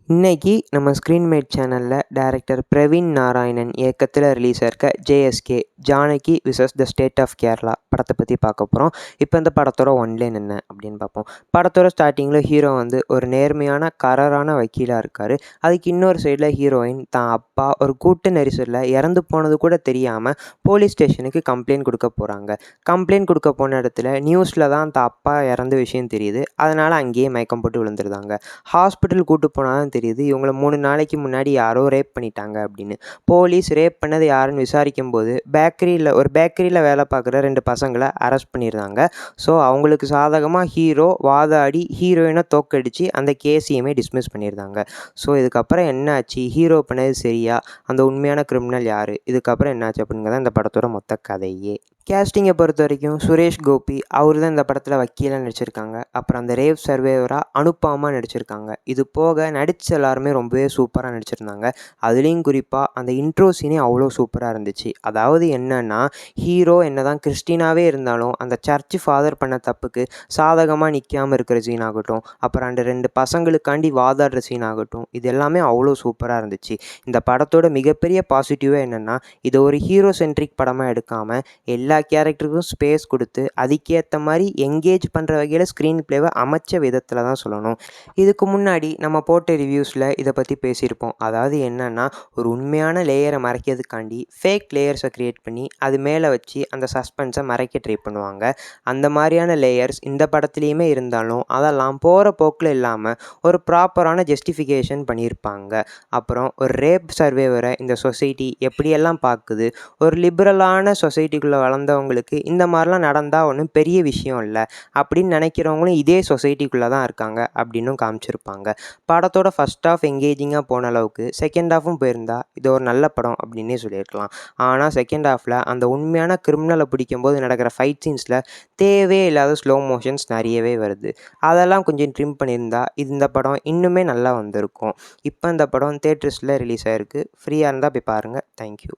இன்னைக்கு நம்ம ஸ்க்ரீன்மேட் சேனலில் டைரக்டர் பிரவீன் நாராயணன் இயக்கத்தில் ரிலீஸ் ஆயிருக்க JSK Janaki versus the state of Kerala படத்தை பற்றி பார்க்க போகிறோம். இப்போ இந்த படத்தோட ஒன்லைன் என்ன அப்படின்னு பார்ப்போம். படத்தோட ஸ்டார்டிங்கில் ஹீரோ ஒரு நேர்மையான கராரான வக்கீலாக இருக்கார். அதுக்கு இன்னொரு சைடில் ஹீரோயின் தான் அப்பா ஒரு கூட்டு நெரிசலில் இறந்து போனது கூட தெரியாமல் போலீஸ் ஸ்டேஷனுக்கு கம்ப்ளைண்ட் கொடுக்க போகிறாங்க. கம்ப்ளைண்ட் கொடுக்க போன இடத்துல நியூஸில் தான் தான் அப்பா இறந்த விஷயம் தெரியுது. அதனால் அங்கேயே மயக்கம் போட்டு விழுந்துருந்தாங்க. ஹாஸ்பிட்டல் கூட்டு போனால் தெரியுது இவங்கள 3 நாளைக்கு முன்னாடி யாரோ ரேப் பண்ணிட்டாங்க அப்படின்னு. போலீஸ் ரேப் பண்ணது யாருன்னு விசாரிக்கும் போது பேக்கரியில் வேலை பார்க்குற 2 பசங்களை அரெஸ்ட் பண்ணியிருந்தாங்க. ஸோ அவங்களுக்கு சாதகமாக ஹீரோ வாதாடி ஹீரோயினை தோக்கடிச்சு அந்த கேஸையுமே டிஸ்மிஸ் பண்ணியிருந்தாங்க. ஸோ இதுக்கப்புறம் என்னாச்சு, ஹீரோ பண்ணது சரியா, அந்த உண்மையான கிரிமினல் யார், இதுக்கப்புறம் என்னாச்சு அப்படிங்கிறத இந்த படத்தோட மொத்த கதையே. கேஸ்டிங்கை பொறுத்த வரைக்கும் சுரேஷ் கோபி அவர் தான் இந்த படத்தில் வக்கீலாக நடிச்சிருக்காங்க. அப்புறம் அந்த ரேப் சர்வேவராக அனுப்பாமா நடிச்சிருக்காங்க. இது போக நடித்த எல்லாருமே ரொம்பவே சூப்பராக நடிச்சிருந்தாங்க. அதுலேயும் குறிப்பாக அந்த இன்ட்ரோ சீனே அவ்வளோ சூப்பராக இருந்துச்சு. அதாவது என்னன்னா, ஹீரோ என்ன தான் கிறிஸ்டினாவே இருந்தாலும் அந்த சர்ச் ஃபாதர் பண்ண தப்புக்கு சாதகமாக நிற்காமல் இருக்கிற சீன் ஆகட்டும், அப்புறம் அந்த 2 பசங்களுக்காண்டி வாதாடுற சீன் ஆகட்டும், இது எல்லாமே அவ்வளோ சூப்பராக இருந்துச்சு. இந்த படத்தோட மிகப்பெரிய பாசிட்டிவாக என்னென்னா, இதை ஒரு ஹீரோ சென்ட்ரிக் படமாக எடுக்காமல் எல்லா கேரக்டருக்கும் ஸ்பேஸ் கொடுத்து அதுக்கேற்ற மாதிரி எங்கேஜ் பண்ணுற வகையில் ஸ்க்ரீன் பிளேவை அமைச்ச விதத்தில் தான் சொல்லணும். இதுக்கு முன்னாடி நம்ம போட்ட ரிவ்யூஸில் இதை பற்றி பேசியிருப்போம். அதாவது என்னென்னா, ஒரு உண்மையான லேயரை மறைக்கிறதுக்காண்டி ஃபேக் லேயர்ஸை க்ரியேட் பண்ணி அது மேலே வச்சு அந்த சஸ்பென்ஸை மறைக்க ட்ரை பண்ணுவாங்க. அந்த மாதிரியான லேயர்ஸ் இந்த படத்துலேயுமே இருந்தாலும் அதெல்லாம் போகிற போக்கில் இல்லாமல் ஒரு ப்ராப்பரான ஜஸ்டிஃபிகேஷன் பண்ணியிருப்பாங்க. அப்புறம் ஒரு ரேப் சர்வேவரை இந்த சொசைட்டி எப்படியெல்லாம் பார்க்குது, ஒரு லிபரலான சொசைட்டிக்குள்ளே வளர்ந்தவங்களுக்கு இந்த மாதிரிலாம் நடந்தால் ஒன்றும் பெரிய விஷயம் இல்லை அப்படின்னு நினைக்கிறவங்களும் இதே சொசைட்டிக்குள்ளே தான் இருக்காங்க அப்படின்னும் காமிச்சிருப்பாங்க. படத்தோட ஃபர்ஸ்ட் ஹாஃப் எங்கேஜிங்காக போன அளவுக்கு செகண்ட் ஹாஃபும் போயிருந்தா இது ஒரு நல்ல படம் அப்படின்னே சொல்லியிருக்கலாம். ஆனால் செகண்ட் ஹாஃபில் அந்த உண்மையான கிரிமினலை பிடிக்கும்போது நடக்கிற ஃபைட் சீன்ஸில் தேவையே இல்லாத ஸ்லோ மோஷன்ஸ் நிறையவே வருது. அதெல்லாம் கொஞ்சம் ட்ரிம் பண்ணியிருந்தா இந்த படம் இன்னுமே நல்லா வந்திருக்கும். இப்போ இந்த படம் தியேட்டர்ஸில் ரிலீஸ் ஆகிருக்கு. ஃப்ரீயாக இருந்தால் போய் பாருங்கள். தேங்க்யூ.